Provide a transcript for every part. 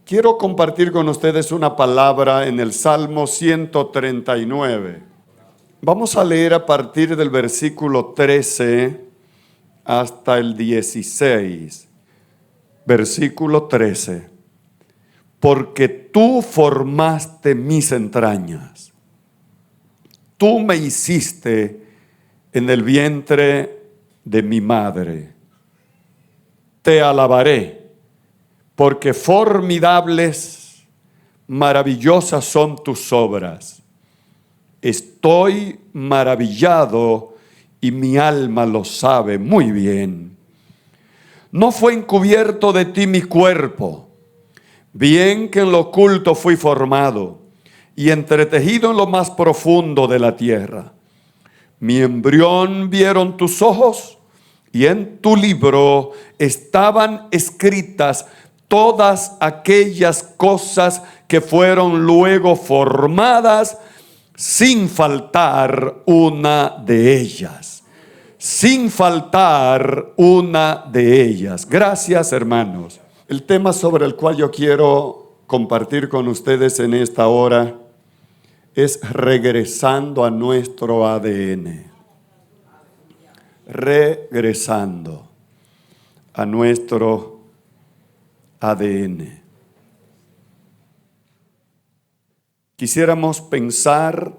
Quiero compartir con ustedes una palabra en el Salmo 139. Vamos a leer a partir del versículo 13 hasta el 16. Versículo 13. Porque tú formaste mis entrañas. Tú me hiciste en el vientre de mi madre. Te alabaré. Porque formidables, maravillosas son tus obras. Estoy maravillado y mi alma lo sabe muy bien. No fue encubierto de ti mi cuerpo, bien que en lo oculto fui formado y entretejido en lo más profundo de la tierra. Mi embrión vieron tus ojos y en tu libro estaban escritas todas aquellas cosas que fueron luego formadas, sin faltar una de ellas. Sin faltar una de ellas. Gracias, hermanos. El tema sobre el cual yo quiero compartir con ustedes en esta hora es regresando a nuestro ADN. Regresando a nuestro ADN. Quisiéramos pensar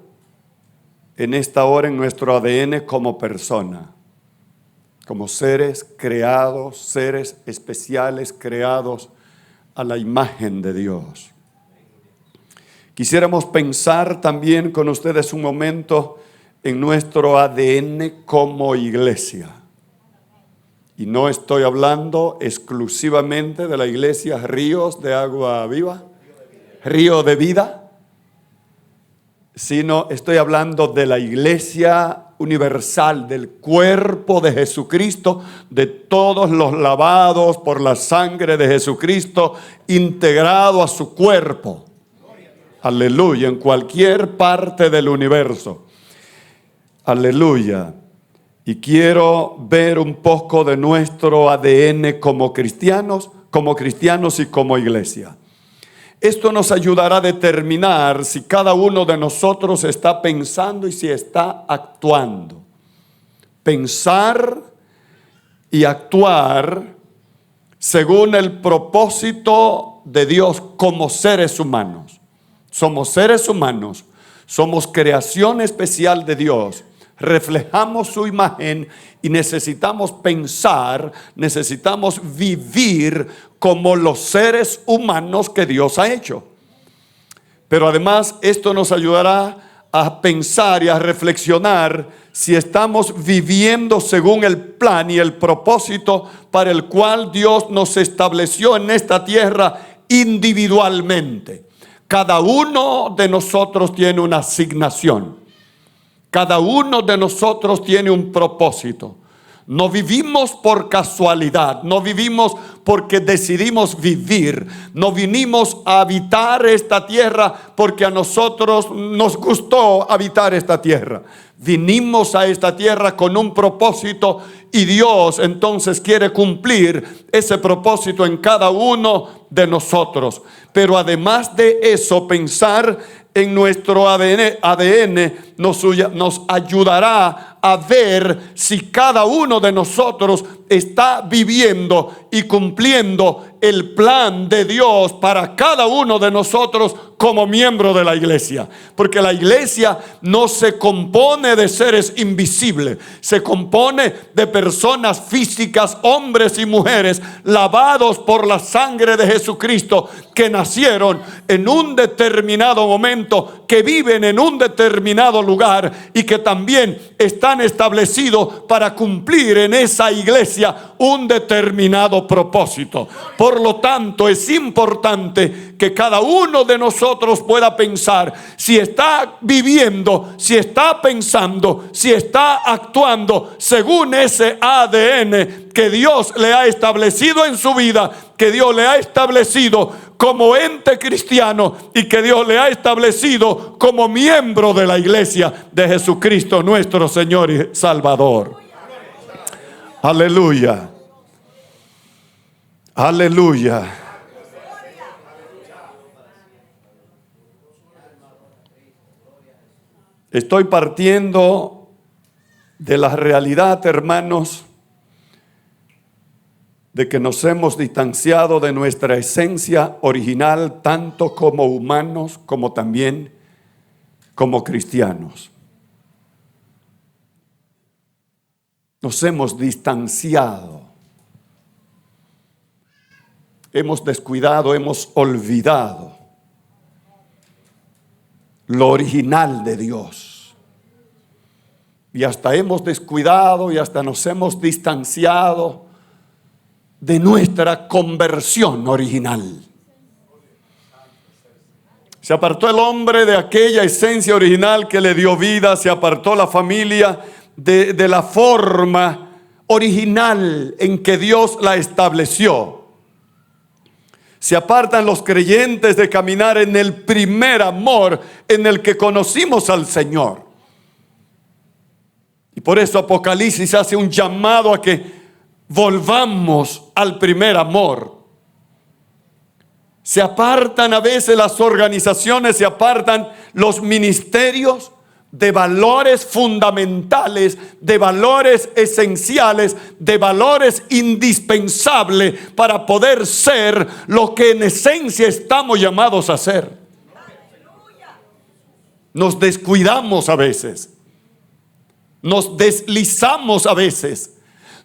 en esta hora en nuestro ADN como persona, como seres creados, seres especiales creados a la imagen de Dios. Quisiéramos pensar también con ustedes un momento en nuestro ADN como iglesia. Y no estoy hablando exclusivamente de la iglesia Ríos de Agua Viva, Río de Vida, sino estoy hablando de la iglesia universal, del cuerpo de Jesucristo, de todos los lavados por la sangre de Jesucristo, integrado a su cuerpo. Aleluya, en cualquier parte del universo. Aleluya. Y quiero ver un poco de nuestro ADN como cristianos y como iglesia. Esto nos ayudará a determinar si cada uno de nosotros está pensando y si está actuando. Pensar y actuar según el propósito de Dios como seres humanos. Somos seres humanos, somos creación especial de Dios. Reflejamos su imagen y necesitamos pensar, necesitamos vivir como los seres humanos que Dios ha hecho. Pero además esto nos ayudará a pensar y a reflexionar si estamos viviendo según el plan y el propósito para el cual Dios nos estableció en esta tierra individualmente. Cada uno de nosotros tiene una asignación. Cada uno de nosotros tiene un propósito. No vivimos por casualidad, no vivimos porque decidimos vivir. No vinimos a habitar esta tierra porque a nosotros nos gustó habitar esta tierra. Vinimos a esta tierra con un propósito y Dios entonces quiere cumplir ese propósito en cada uno de nosotros. Pero además de eso, pensar en nuestro ADN nos ayudará a ver si cada uno de nosotros está viviendo y cumpliendo el plan de Dios para cada uno de nosotros como miembro de la iglesia. Porque la iglesia no se compone de seres invisibles, se compone de personas físicas, hombres y mujeres, lavados por la sangre de Jesucristo, que nacieron en un determinado momento, que viven en un determinado lugar y que también están establecidos para cumplir en esa iglesia un determinado propósito. Por lo tanto, es importante que cada uno de nosotros pueda pensar si está viviendo, si está pensando, si está actuando según ese ADN que Dios le ha establecido en su vida, que Dios le ha establecido como ente cristiano y que Dios le ha establecido como miembro de la iglesia de Jesucristo nuestro Señor y Salvador. Aleluya. Aleluya. Estoy partiendo de la realidad, hermanos, de que nos hemos distanciado de nuestra esencia original, tanto como humanos como también como cristianos. Nos hemos distanciado, hemos descuidado, hemos olvidado lo original de Dios. Y hasta hemos descuidado y hasta nos hemos distanciado de nuestra conversión original. Se apartó el hombre de aquella esencia original que le dio vida, se apartó la familia de la forma original en que Dios la estableció. Se apartan los creyentes de caminar en el primer amor en el que conocimos al Señor. Y por eso Apocalipsis hace un llamado a que volvamos al primer amor. Se apartan a veces las organizaciones, se apartan los ministerios de valores fundamentales, de valores esenciales, de valores indispensables para poder ser lo que en esencia estamos llamados a ser. Nos descuidamos a veces, nos deslizamos a veces,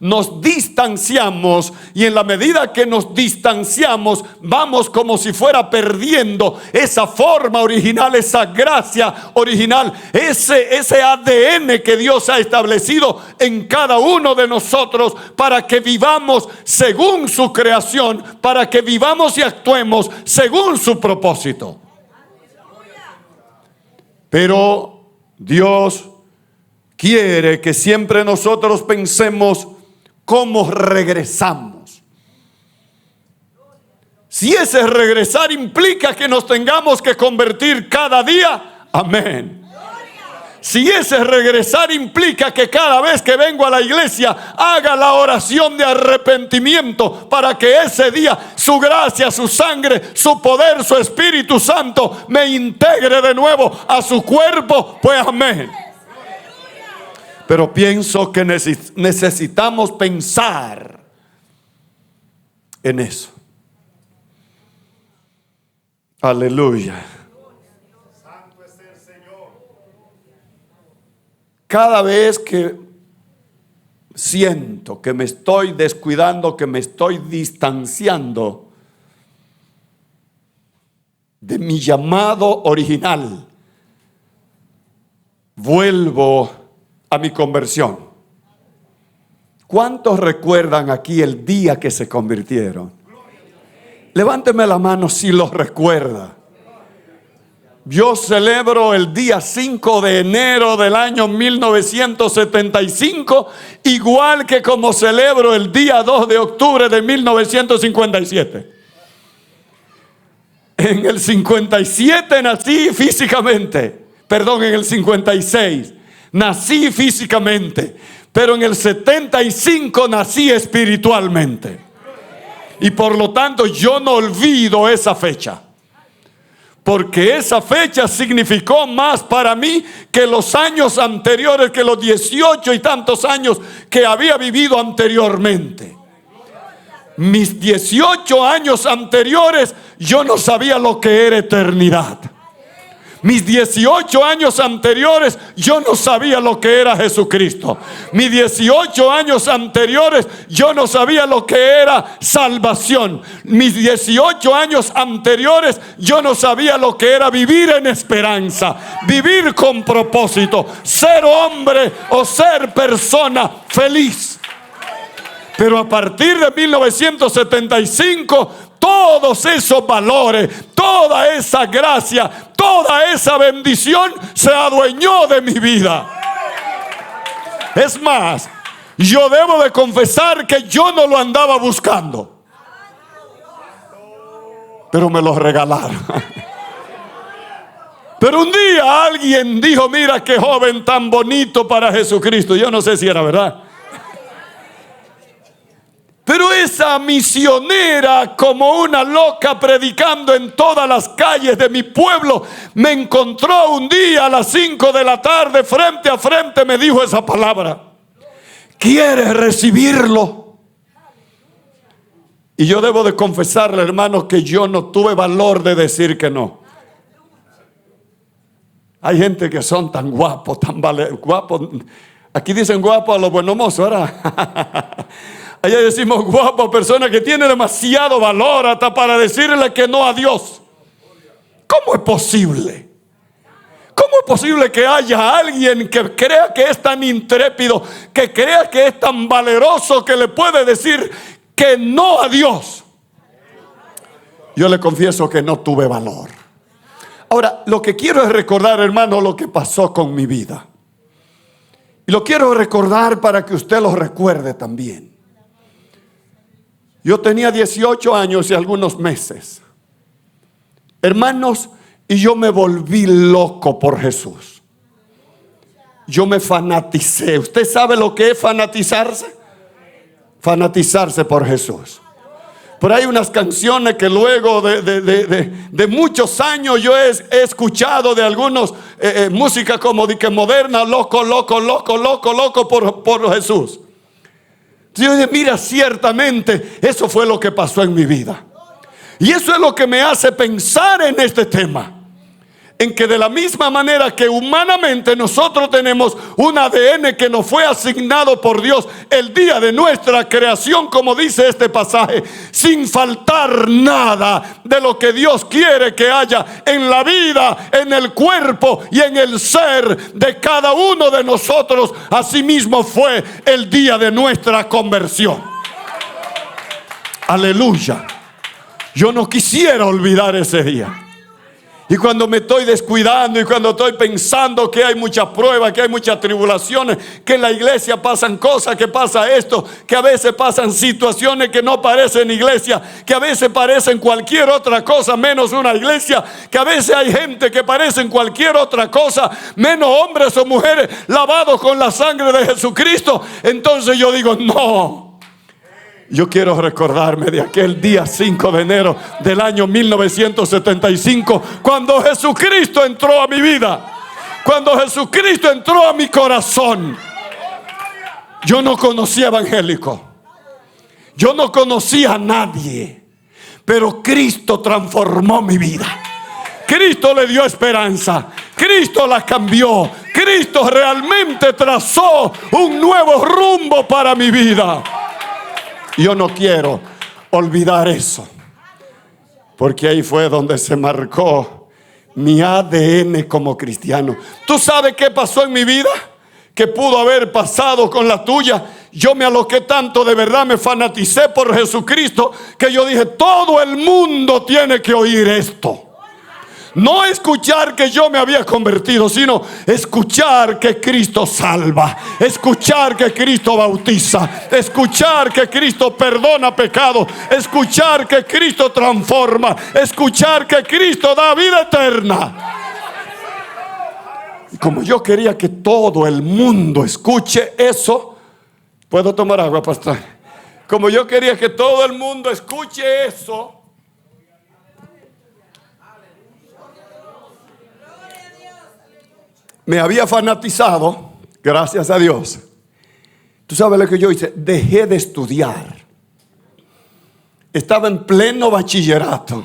nos distanciamos, y en la medida que nos distanciamos vamos como si fuera perdiendo esa forma original, esa gracia original, ese ADN que Dios ha establecido en cada uno de nosotros para que vivamos según su creación, para que vivamos y actuemos según su propósito. Pero Dios quiere que siempre nosotros pensemos cómo regresamos. Si ese regresar implica que nos tengamos que convertir cada día, amén. Si ese regresar implica que cada vez que vengo a la iglesia haga la oración de arrepentimiento para que ese día su gracia, su sangre, su poder, su Espíritu Santo me integre de nuevo a su cuerpo, pues amén. Pero pienso que necesitamos pensar en eso. Aleluya. Santo es el Señor. Cada vez que siento que me estoy descuidando, que me estoy distanciando de mi llamado original, vuelvo a mi conversión. ¿Cuántos recuerdan aquí el día que se convirtieron? Levánteme la mano si los recuerda. Yo celebro el día 5 de enero del año 1975, igual que como celebro el día 2 de octubre de 1957. En el 57 nací físicamente, en el 56 nací físicamente, pero en el 75 nací espiritualmente. Y por lo tanto yo no olvido esa fecha, porque esa fecha significó más para mí que los años anteriores, que los 18 y tantos años que había vivido anteriormente. Mis 18 años anteriores yo no sabía lo que era eternidad. Mis 18 años anteriores yo no sabía lo que era Jesucristo. Mis 18 años anteriores yo no sabía lo que era salvación. Mis 18 años anteriores yo no sabía lo que era vivir en esperanza, vivir con propósito, ser hombre o ser persona feliz. Pero a partir de 1975 todos esos valores, toda esa gracia, toda esa bendición se adueñó de mi vida. Es más, yo debo de confesar que yo no lo andaba buscando, pero me lo regalaron. Pero un día alguien dijo: mira qué joven tan bonito para Jesucristo. Yo no sé si era verdad, pero esa misionera, como una loca predicando en todas las calles de mi pueblo, me encontró un día a las 5 de la tarde, frente a frente, me dijo esa palabra: ¿quieres recibirlo? Y yo debo de confesarle, hermanos, que yo no tuve valor de decir que no. Hay gente que son tan guapos, tan guapos. Aquí dicen guapo a los buenos mozos, ¿verdad? Allá decimos guapo a personas que tienen demasiado valor hasta para decirle que no a Dios. ¿Cómo es posible? ¿Cómo es posible que haya alguien que crea que es tan intrépido, que crea que es tan valeroso, que le puede decir que no a Dios? Yo le confieso que no tuve valor. Ahora, lo que quiero es recordar, hermano, lo que pasó con mi vida. Y lo quiero recordar para que usted lo recuerde también. Yo tenía 18 años y algunos meses, hermanos, y yo me volví loco por Jesús. Yo me fanaticé. ¿Usted sabe lo que es fanatizarse? Fanatizarse por Jesús. Pero hay unas canciones que luego de muchos años yo he escuchado de algunos música como de que moderna, loco por Jesús. Yo dije, mira, ciertamente eso fue lo que pasó en mi vida. Y eso es lo que me hace pensar en este tema. En que de la misma manera que humanamente nosotros tenemos un ADN que nos fue asignado por Dios el día de nuestra creación, como dice este pasaje, sin faltar nada de lo que Dios quiere que haya en la vida, en el cuerpo y en el ser de cada uno de nosotros. Asimismo fue el día de nuestra conversión. Aleluya. Yo no quisiera olvidar ese día. Y cuando me estoy descuidando y cuando estoy pensando que hay muchas pruebas, que hay muchas tribulaciones, que en la iglesia pasan cosas, que pasa esto, que a veces pasan situaciones que no parecen iglesia, que a veces parecen cualquier otra cosa menos una iglesia, que a veces hay gente que parecen cualquier otra cosa menos hombres o mujeres lavados con la sangre de Jesucristo, entonces yo digo, no. Yo quiero recordarme de aquel día 5 de enero del año 1975, cuando Jesucristo entró a mi vida, cuando Jesucristo entró a mi corazón. Yo no conocía evangélico, yo no conocía a nadie, pero Cristo transformó mi vida. Cristo le dio esperanza, Cristo la cambió, Cristo realmente trazó un nuevo rumbo para mi vida. Yo no quiero olvidar eso, porque ahí fue donde se marcó mi ADN como cristiano. ¿Tú sabes qué pasó en mi vida? Que pudo haber pasado con la tuya. Yo me aloqué tanto, de verdad me fanaticé por Jesucristo, que yo dije, todo el mundo tiene que oír esto. No escuchar que yo me había convertido, sino escuchar que Cristo salva, escuchar que Cristo bautiza, escuchar que Cristo perdona pecados, escuchar que Cristo transforma, escuchar que Cristo da vida eterna. Y como yo quería que todo el mundo escuche eso, ¿puedo tomar agua, pastor? Como yo quería que todo el mundo escuche eso, me había fanatizado, gracias a Dios. ¿Tú sabes lo que yo hice? Dejé de estudiar. Estaba en pleno bachillerato.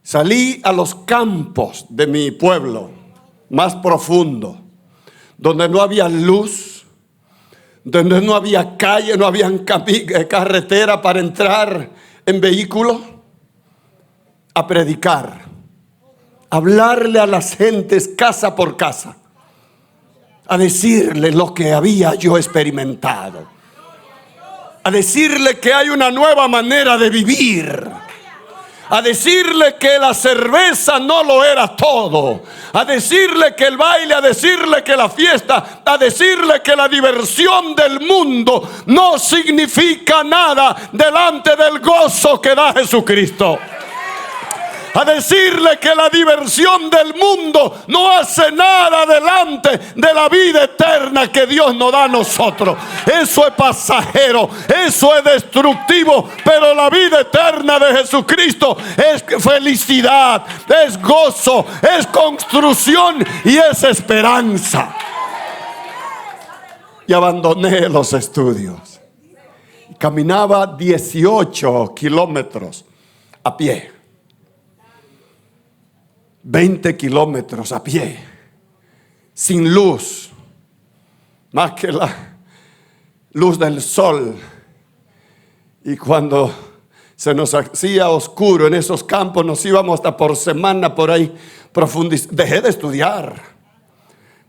Salí a los campos de mi pueblo más profundo, donde no había luz, donde no había calle, no había carretera para entrar en vehículo, a predicar. Hablarle a las gentes casa por casa, a decirle lo que había yo experimentado, a decirle que hay una nueva manera de vivir, a decirle que la cerveza no lo era todo, a decirle que el baile, a decirle que la fiesta, a decirle que la diversión del mundo no significa nada delante del gozo que da Jesucristo. a decirle que la diversión del mundo no hace nada delante de la vida eterna que Dios nos da a nosotros. Eso es pasajero, eso es destructivo, pero la vida eterna de Jesucristo es felicidad, es gozo, es construcción y es esperanza. Y abandoné los estudios. Caminaba 18 kilómetros a pie, 20 kilómetros a pie, sin luz, más que la luz del sol. Y cuando se nos hacía oscuro en esos campos, nos íbamos hasta por semana por ahí profundizando. Dejé de estudiar.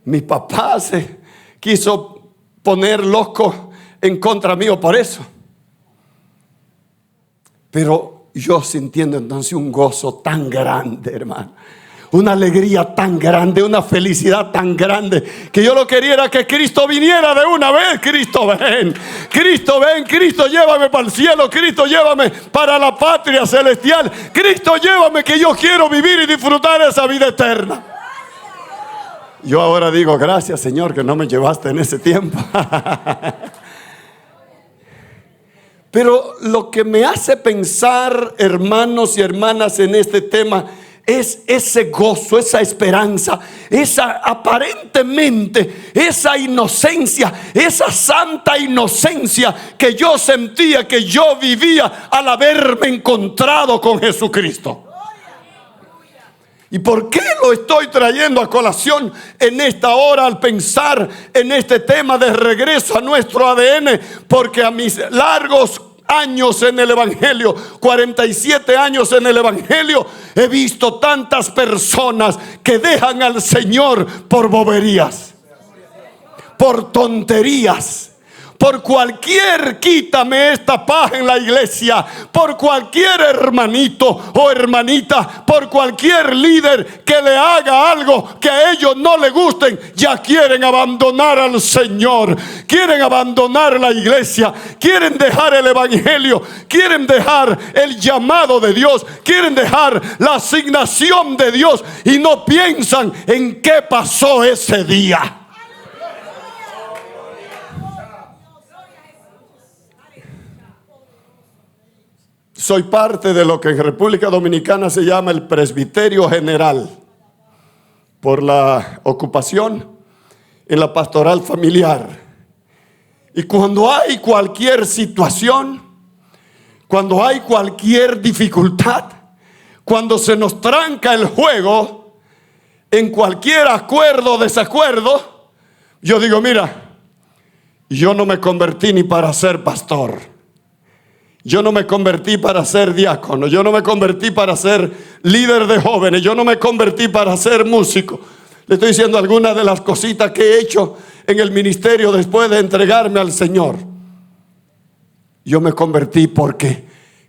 Mi papá se quiso poner loco en contra mío por eso. Pero yo sintiendo entonces un gozo tan grande, hermano, una alegría tan grande, una felicidad tan grande, que yo lo quería era que Cristo viniera de una vez. Cristo ven, Cristo ven, Cristo llévame para el cielo, Cristo llévame para la patria celestial, Cristo llévame, que yo quiero vivir y disfrutar esa vida eterna. Yo ahora digo, gracias Señor que no me llevaste en ese tiempo. Pero lo que me hace pensar, hermanos y hermanas, en este tema es ese gozo, esa esperanza, esa aparentemente, esa inocencia, esa santa inocencia que yo sentía, que yo vivía al haberme encontrado con Jesucristo. ¿Y por qué lo estoy trayendo a colación en esta hora al pensar en este tema de regreso a nuestro ADN? Porque a mis largos años en el Evangelio, 47 años en el Evangelio, he visto tantas personas que dejan al Señor por boberías, por tonterías, por cualquier quítame esta paja en la iglesia, por cualquier hermanito o hermanita, por cualquier líder que le haga algo que a ellos no les gusten, ya quieren abandonar al Señor, quieren abandonar la iglesia, quieren dejar el evangelio, quieren dejar el llamado de Dios, quieren dejar la asignación de Dios y no piensan en qué pasó ese día. Soy parte de lo que en República Dominicana se llama el Presbiterio General, por la ocupación en la pastoral familiar. Y cuando hay cualquier situación, cuando hay cualquier dificultad, cuando se nos tranca el juego, en cualquier acuerdo o desacuerdo, yo digo, mira, yo no me convertí ni para ser pastor. Yo no me convertí para ser diácono, yo no me convertí para ser líder de jóvenes, yo no me convertí para ser músico. Le estoy diciendo algunas de las cositas que he hecho en el ministerio después de entregarme al Señor. Yo me convertí porque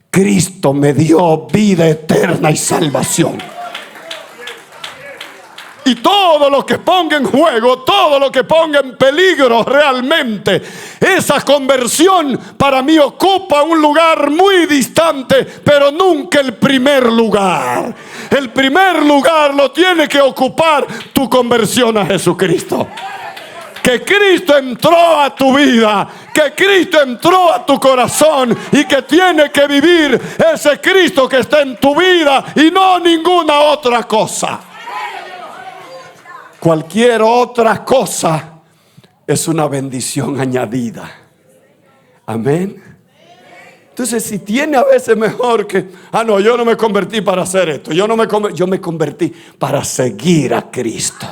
Cristo me dio vida eterna y salvación. Y todo lo que ponga en juego, todo lo que ponga en peligro realmente, esa conversión para mí ocupa un lugar muy distante, pero nunca el primer lugar. El primer lugar lo tiene que ocupar tu conversión a Jesucristo. Que Cristo entró a tu vida, que Cristo entró a tu corazón y que tiene que vivir ese Cristo que está en tu vida y no ninguna otra cosa. Cualquier otra cosa es una bendición añadida. Amén. Entonces, si tiene a veces mejor que, no, yo no me convertí para hacer esto, yo me convertí para seguir a Cristo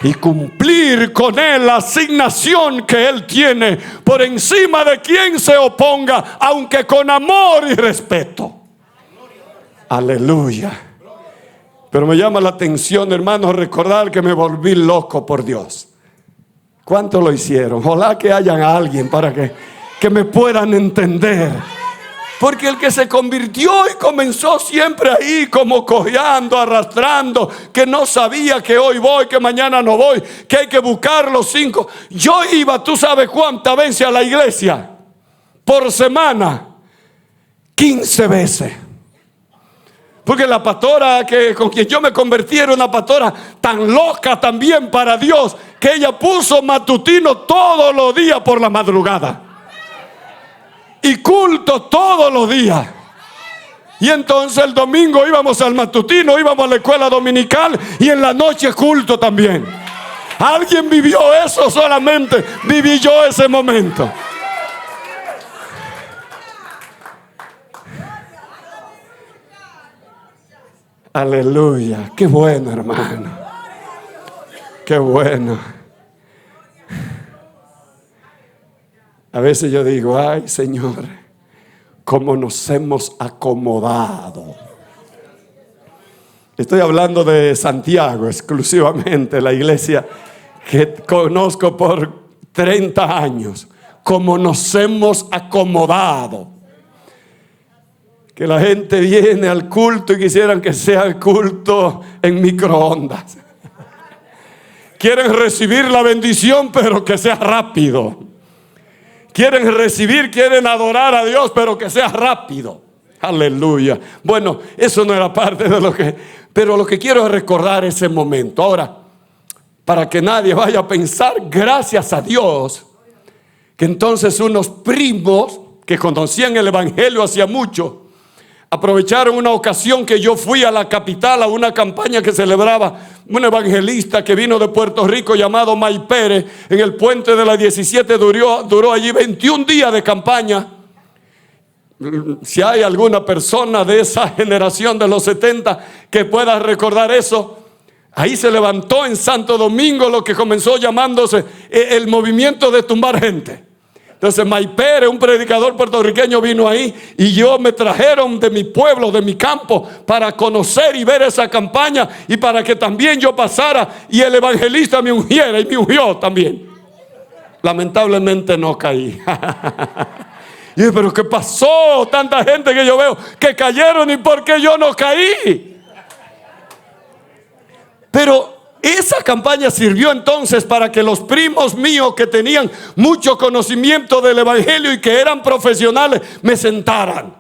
y cumplir con Él la asignación que Él tiene por encima de quien se oponga, aunque con amor y respeto. Aleluya. Pero me llama la atención, hermanos, recordar que me volví loco por Dios. ¿Cuántos lo hicieron? Ojalá que hayan a alguien para que me puedan entender. Porque el que se convirtió y comenzó siempre ahí como cojeando, arrastrando, que no sabía que hoy voy, que mañana no voy, que hay que buscar los 5. Yo iba, tú sabes cuántas veces a la iglesia por semana, 15 veces. Porque la pastora con quien yo me convertí era una pastora tan loca también para Dios, que ella puso matutino todos los días por la madrugada. Y culto todos los días. Y entonces el domingo íbamos al matutino, íbamos a la escuela dominical y en la noche culto también. ¿Alguien vivió eso? Solamente viví yo ese momento. Aleluya, qué bueno, hermano. Qué bueno. A veces yo digo, ay, Señor, cómo nos hemos acomodado. Estoy hablando de Santiago exclusivamente, la iglesia que conozco por 30 años. Cómo nos hemos acomodado. Que la gente viene al culto y quisieran que sea el culto en microondas. Quieren recibir la bendición, pero que sea rápido. Quieren recibir, quieren adorar a Dios, pero que sea rápido. Aleluya. Bueno, eso no era parte de lo que... Pero lo que quiero es recordar ese momento. Ahora, para que nadie vaya a pensar, gracias a Dios, que entonces unos primos que conocían el evangelio hacía mucho, aprovecharon una ocasión que yo fui a la capital a una campaña que celebraba un evangelista que vino de Puerto Rico llamado May Pérez. En el puente de la 17 duró allí 21 días de campaña. Si hay alguna persona de esa generación de los 70 que pueda recordar eso, ahí se levantó en Santo Domingo lo que comenzó llamándose el movimiento de tumbar gente. Entonces May Pérez, un predicador puertorriqueño, vino ahí y me trajeron de mi pueblo, de mi campo, para conocer y ver esa campaña y para que también yo pasara y el evangelista me ungiera, y me ungió también. Lamentablemente no caí. Y dije, pero ¿qué pasó? Tanta gente que yo veo que cayeron, y ¿por qué yo no caí? Pero esa campaña sirvió entonces para que los primos míos que tenían mucho conocimiento del evangelio y que eran profesionales me sentaran.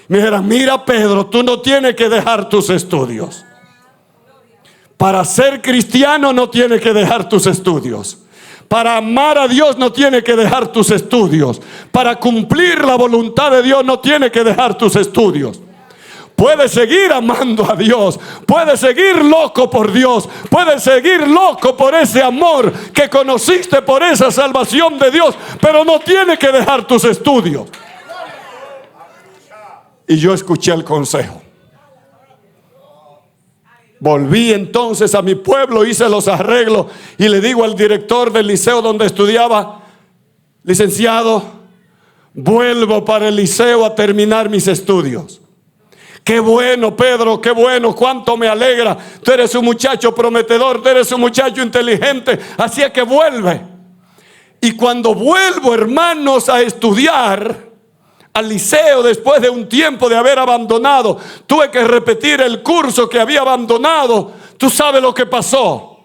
Me dijeran, mira Pedro, tú no tienes que dejar tus estudios. Para ser cristiano no tienes que dejar tus estudios. Para amar a Dios no tienes que dejar tus estudios. Para cumplir la voluntad de Dios no tienes que dejar tus estudios. Puedes seguir amando a Dios, puedes seguir loco por Dios, puedes seguir loco por ese amor que conociste, por esa salvación de Dios, pero no tienes que dejar tus estudios. Y yo escuché el consejo. Volví entonces a mi pueblo, hice los arreglos y le digo al director del liceo donde estudiaba, licenciado, vuelvo para el liceo a terminar mis estudios. Qué bueno, Pedro, qué bueno, cuánto me alegra. Tú eres un muchacho prometedor, tú eres un muchacho inteligente, así es que vuelve. Y cuando vuelvo, hermanos, a estudiar al liceo, después de un tiempo de haber abandonado, tuve que repetir el curso que había abandonado. Tú sabes lo que pasó.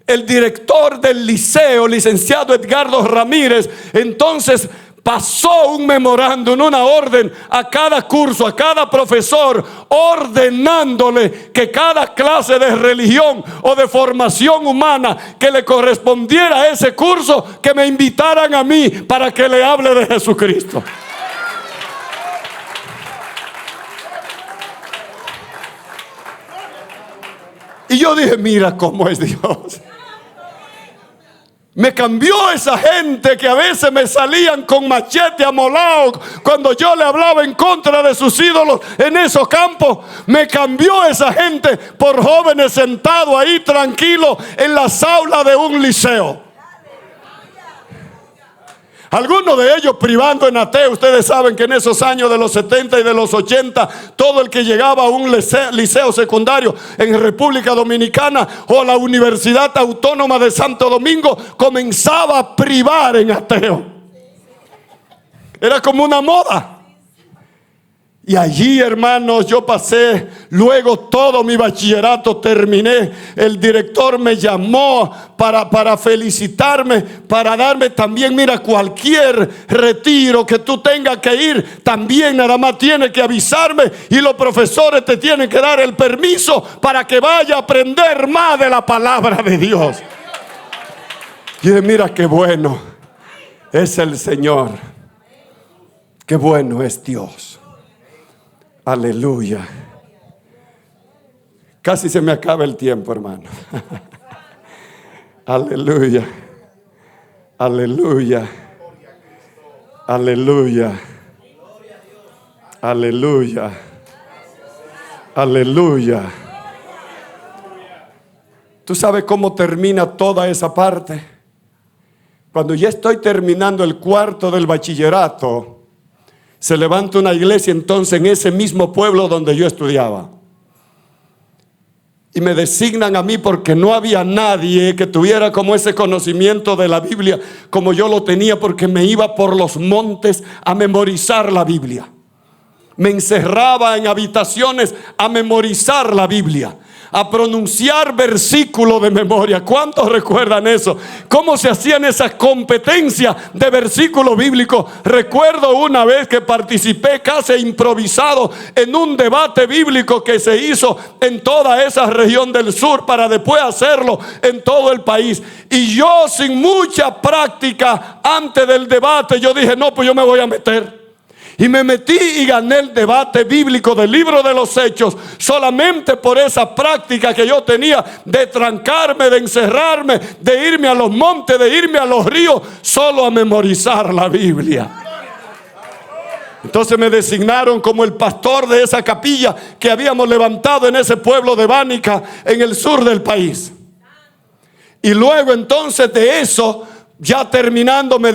El director del liceo, licenciado Edgardo Ramírez, entonces pasó un memorándum, una orden a cada curso, a cada profesor, ordenándole que cada clase de religión o de formación humana que le correspondiera a ese curso, que me invitaran a mí para que le hable de Jesucristo. Y yo dije, mira cómo es Dios. Me cambió esa gente que a veces me salían con machete amolado cuando yo le hablaba en contra de sus ídolos en esos campos. Me cambió esa gente por jóvenes sentados ahí tranquilos en la aula de un liceo. Algunos de ellos privando en ateo. Ustedes saben que en esos años de los 70 y de los 80, todo el que llegaba a un liceo secundario en República Dominicana o la Universidad Autónoma de Santo Domingo comenzaba a privar en ateo. Era como una moda. Y allí, hermanos, yo pasé, luego todo mi bachillerato terminé. El director me llamó para felicitarme, para darme también, mira, cualquier retiro que tú tengas que ir, también nada más tienes que avisarme y los profesores te tienen que dar el permiso para que vaya a aprender más de la palabra de Dios. Y mira qué bueno es el Señor, qué bueno es Dios. Aleluya. Casi se me acaba el tiempo, hermano. Aleluya. Aleluya. Aleluya. Aleluya. Aleluya. ¿Tú sabes cómo termina toda esa parte? Cuando ya estoy terminando el cuarto del bachillerato, se levanta una iglesia entonces en ese mismo pueblo donde yo estudiaba. Y me designan a mí porque no había nadie que tuviera como ese conocimiento de la Biblia como yo lo tenía, porque me iba por los montes a memorizar la Biblia. Me encerraba en habitaciones a memorizar la Biblia, a pronunciar versículos de memoria. ¿Cuántos recuerdan eso? ¿Cómo se hacían esas competencias de versículos bíblicos? Recuerdo una vez que participé casi improvisado en un debate bíblico que se hizo en toda esa región del sur para después hacerlo en todo el país. Y yo, sin mucha práctica antes del debate, yo dije, no, pues yo me voy a meter. Y me metí y gané el debate bíblico del libro de los Hechos solamente por esa práctica que yo tenía de trancarme, de encerrarme, de irme a los montes, de irme a los ríos, solo a memorizar la Biblia. Entonces me designaron como el pastor de esa capilla que habíamos levantado en ese pueblo de Bánica, en el sur del país. Y luego entonces de eso, ya terminando, me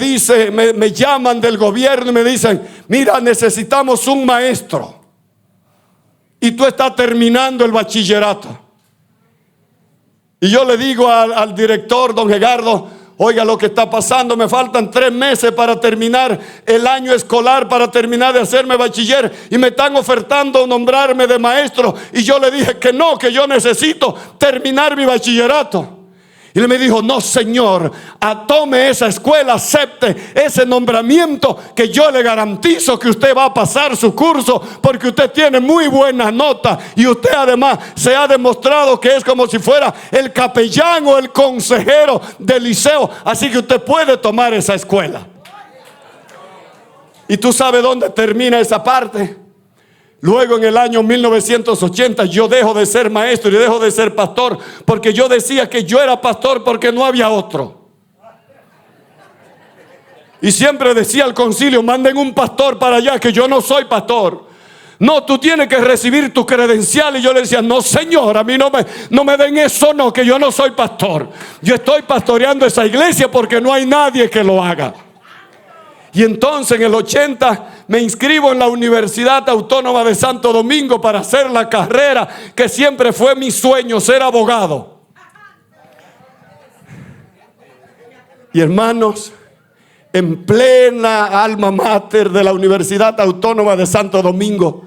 llaman del gobierno y me dicen, mira, necesitamos un maestro. Y tú estás terminando el bachillerato. Y yo le digo al director, don Gerardo, oiga lo que está pasando, me faltan 3 meses para terminar el año escolar, para terminar de hacerme bachiller, y me están ofertando nombrarme de maestro. Y yo le dije que no, que yo necesito terminar mi bachillerato. Y él me dijo, no señor, tome esa escuela, acepte ese nombramiento, que yo le garantizo que usted va a pasar su curso, porque usted tiene muy buena nota y usted además se ha demostrado que es como si fuera el capellán o el consejero del liceo, así que usted puede tomar esa escuela. ¿Y tú sabes dónde termina esa parte? Luego en el año 1980 yo dejo de ser maestro y dejo de ser pastor, porque yo decía que yo era pastor porque no había otro. Y siempre decía al concilio, manden un pastor para allá, que yo no soy pastor. No, tú tienes que recibir tu credencial. Y yo le decía, no señor, a mí no me den eso, no, que yo no soy pastor. Yo estoy pastoreando esa iglesia porque no hay nadie que lo haga. Y entonces en el 80 me inscribo en la Universidad Autónoma de Santo Domingo para hacer la carrera que siempre fue mi sueño, ser abogado. Y hermanos, en plena alma mater de la Universidad Autónoma de Santo Domingo,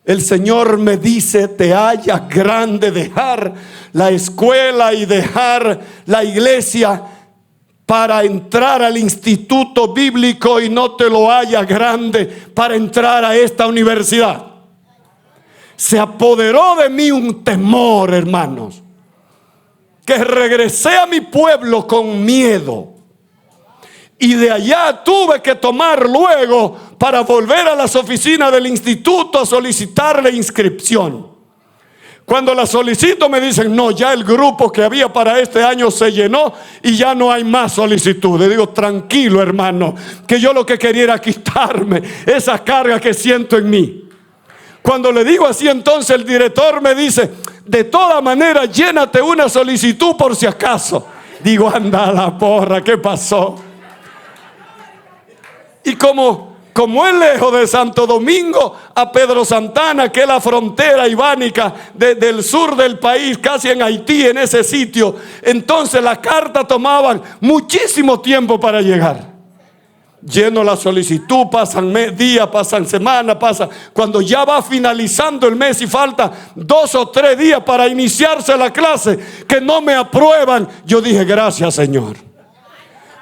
el Señor me dice, te hallas grande dejar la escuela y dejar la iglesia para entrar al instituto bíblico, y no te lo hallas grande para entrar a esta universidad. Se apoderó de mí un temor, hermanos, que regresé a mi pueblo con miedo. Y de allá tuve que tomar luego para volver a las oficinas del instituto a solicitar la inscripción. Cuando la solicito me dicen, no, ya el grupo que había para este año se llenó y ya no hay más solicitudes. Digo, tranquilo hermano, que yo lo que quería era quitarme esa carga que siento en mí. Cuando le digo así, entonces el director me dice, de todas maneras llénate una solicitud por si acaso. Digo, anda la porra, ¿qué pasó? Y como es lejos de Santo Domingo a Pedro Santana, que es la frontera ibánica del sur del país, casi en Haití, en ese sitio, entonces las cartas tomaban muchísimo tiempo para llegar. Lleno la solicitud, pasan días, pasan semanas, cuando ya va finalizando el mes y falta 2 o 3 días para iniciarse la clase, que no me aprueban. Yo dije, gracias, Señor.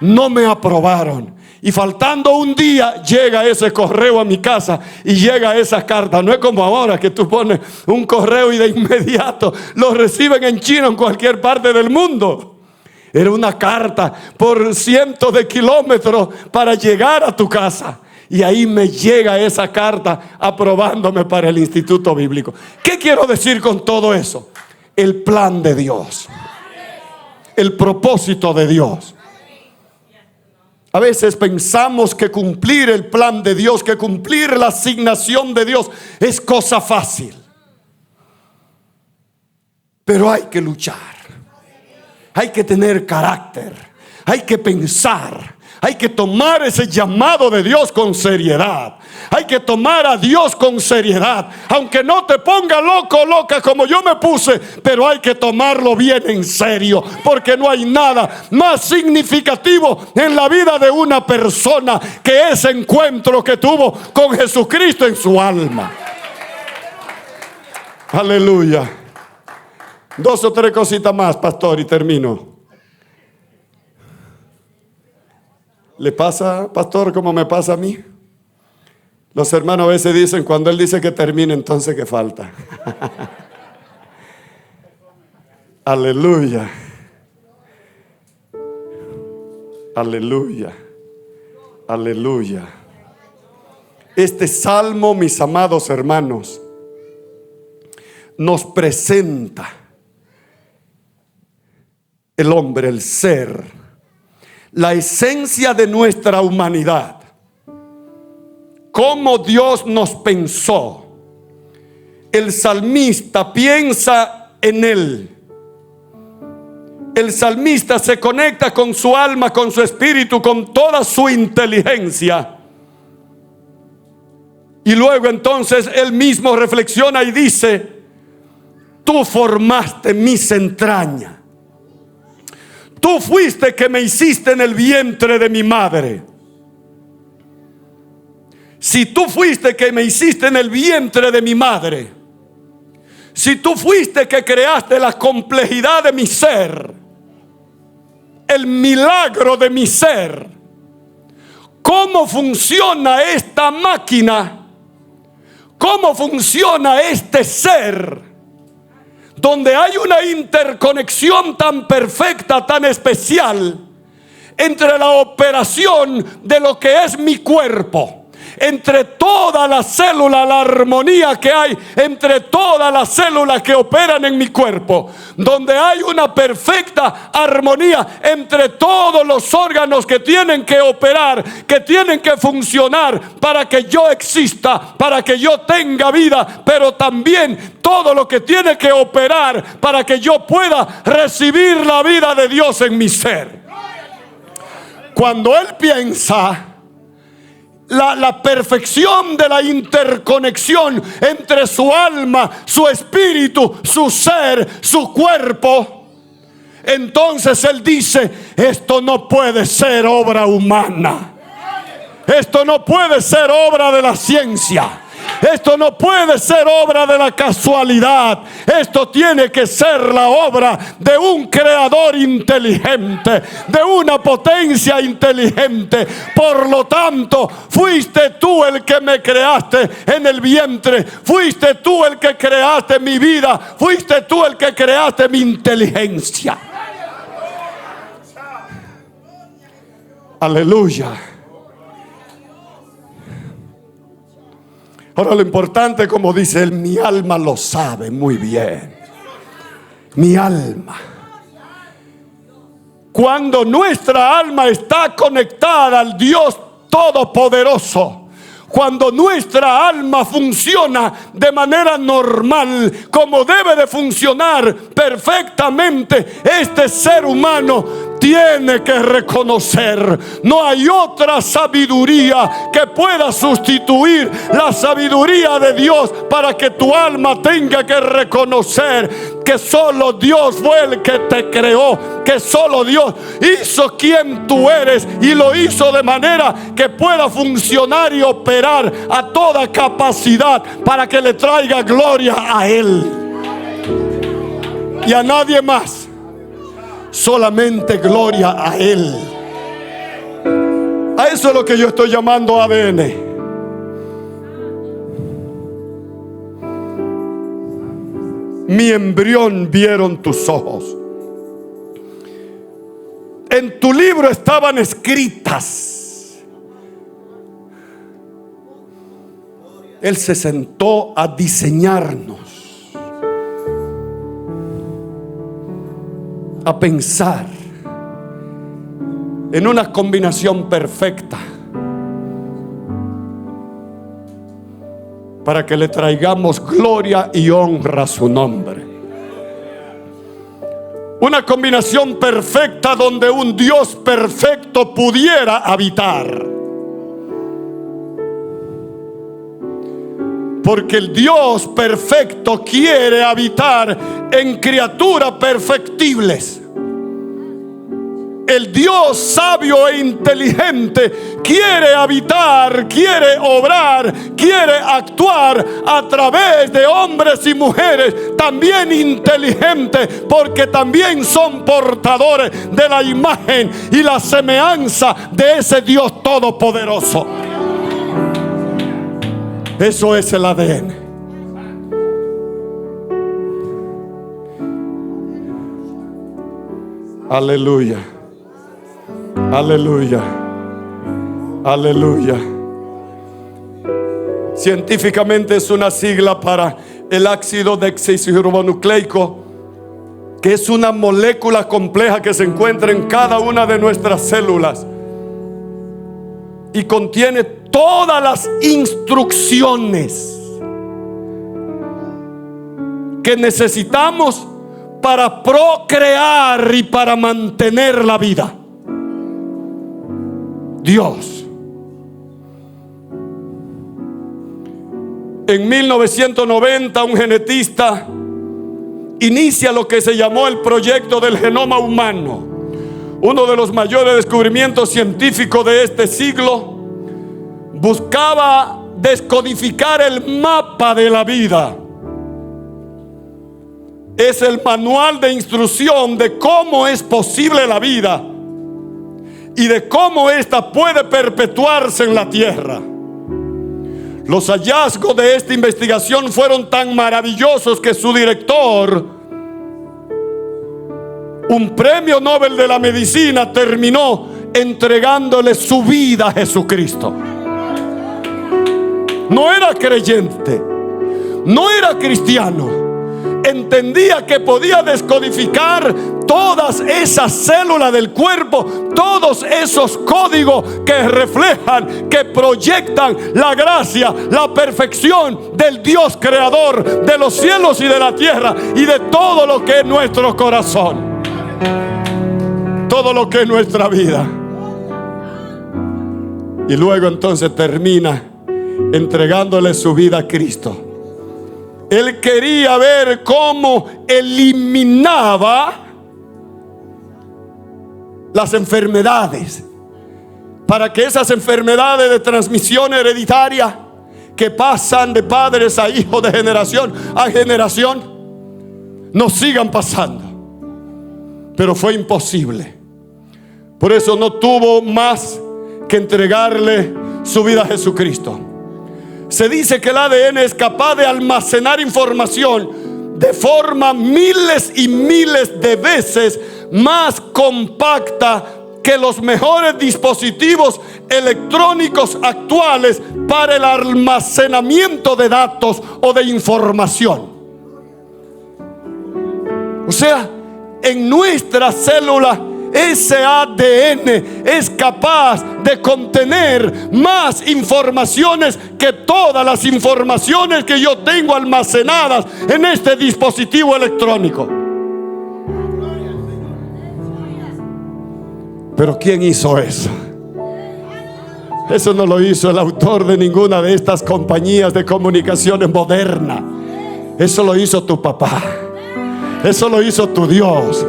No me aprobaron. Y faltando un día llega ese correo a mi casa y llega esa carta. No es como ahora que tú pones un correo y de inmediato lo reciben en China, en cualquier parte del mundo. Era una carta por cientos de kilómetros para llegar a tu casa. Y ahí me llega esa carta aprobándome para el Instituto Bíblico. ¿Qué quiero decir con todo eso? El plan de Dios, el propósito de Dios. A veces pensamos que cumplir el plan de Dios, que cumplir la asignación de Dios es cosa fácil. Pero hay que luchar. Hay que tener carácter, hay que pensar, hay que tomar ese llamado de Dios con seriedad. Hay que tomar a Dios con seriedad, aunque no te ponga loco, loca como yo me puse, pero hay que tomarlo bien en serio, porque no hay nada más significativo en la vida de una persona que ese encuentro que tuvo con Jesucristo en su alma. Aleluya. 2 o 3 cositas más, pastor, y termino. ¿Le pasa, pastor, como me pasa a mí? Los hermanos a veces dicen, cuando él dice que termine, entonces que falta. Aleluya. Aleluya. Aleluya. Este salmo, mis amados hermanos, nos presenta el hombre, el ser, la esencia de nuestra humanidad. Cómo Dios nos pensó. El salmista piensa en él. El salmista se conecta con su alma, con su espíritu, con toda su inteligencia. Y luego entonces él mismo reflexiona y dice: tú formaste mis entrañas. Tú fuiste que me hiciste en el vientre de mi madre. Si tú fuiste que me hiciste en el vientre de mi madre, si tú fuiste que creaste la complejidad de mi ser, el milagro de mi ser, ¿cómo funciona esta máquina? ¿Cómo funciona este ser? Donde hay una interconexión tan perfecta, tan especial, entre la operación de lo que es mi cuerpo, entre todas las células, la armonía que hay entre todas las células que operan en mi cuerpo, donde hay una perfecta armonía entre todos los órganos que tienen que operar, que tienen que funcionar para que yo exista, para que yo tenga vida, pero también todo lo que tiene que operar para que yo pueda recibir la vida de Dios en mi ser. Cuando él piensa la perfección de la interconexión entre su alma, su espíritu, su ser, su cuerpo, entonces él dice: esto no puede ser obra humana, esto no puede ser obra de la ciencia, esto no puede ser obra de la casualidad. Esto tiene que ser la obra de un creador inteligente, de una potencia inteligente. Por lo tanto, fuiste tú el que me creaste en el vientre, fuiste tú el que creaste mi vida, fuiste tú el que creaste mi inteligencia. Aleluya. Ahora lo importante, como dice él, mi alma lo sabe muy bien. Mi alma. Cuando nuestra alma está conectada al Dios Todopoderoso, cuando nuestra alma funciona de manera normal, como debe de funcionar perfectamente, este ser humano tiene que reconocer: no hay otra sabiduría que pueda sustituir la sabiduría de Dios, para que tu alma tenga que reconocer que solo Dios fue el que te creó, que solo Dios hizo quien tú eres y lo hizo de manera que pueda funcionar y operar a toda capacidad para que le traiga gloria a Él y a nadie más. Solamente gloria a Él. A eso es lo que yo estoy llamando ADN. Mi embrión vieron tus ojos. En tu libro estaban escritas. Él se sentó a diseñarnos, a pensar en una combinación perfecta para que le traigamos gloria y honra a su nombre. Una combinación perfecta donde un Dios perfecto pudiera habitar. Porque el Dios perfecto quiere habitar en criaturas perfectibles. El Dios sabio e inteligente quiere habitar, quiere obrar, quiere actuar a través de hombres y mujeres también inteligentes, porque también son portadores de la imagen y la semejanza de ese Dios todopoderoso. Eso es el ADN. Aleluya. Aleluya. Aleluya. Científicamente es una sigla para el ácido desoxirribonucleico, que es una molécula compleja que se encuentra en cada una de nuestras células y contiene todas las instrucciones que necesitamos para procrear y para mantener la vida. Dios. En 1990 un genetista inicia lo que se llamó el proyecto del genoma humano, uno de los mayores descubrimientos científicos de este siglo. Buscaba descodificar el mapa de la vida. Es el manual de instrucción de cómo es posible la vida y de cómo ésta puede perpetuarse en la tierra. Los hallazgos de esta investigación fueron tan maravillosos que su director, un premio Nobel de la medicina, terminó entregándole su vida a Jesucristo. No era creyente, no era cristiano. Entendía que podía descodificar todas esas células del cuerpo, todos esos códigos que reflejan, que proyectan la gracia, la perfección del Dios creador de los cielos y de la tierra y de todo lo que es nuestro corazón, todo lo que es nuestra vida. Y luego entonces termina entregándole su vida a Cristo. Él quería ver cómo eliminaba las enfermedades, para que esas enfermedades de transmisión hereditaria que pasan de padres a hijos, de generación a generación, no sigan pasando. Pero fue imposible. Por eso no tuvo más que entregarle su vida a Jesucristo. Se dice que el ADN es capaz de almacenar información de forma miles y miles de veces más compacta que los mejores dispositivos electrónicos actuales para el almacenamiento de datos o de información. O sea, en nuestra célula ese ADN es capaz de contener más informaciones que todas las informaciones que yo tengo almacenadas en este dispositivo electrónico. Pero ¿quién hizo eso? Eso no lo hizo el autor de ninguna de estas compañías de comunicaciones modernas. Eso lo hizo tu papá. Eso lo hizo tu Dios.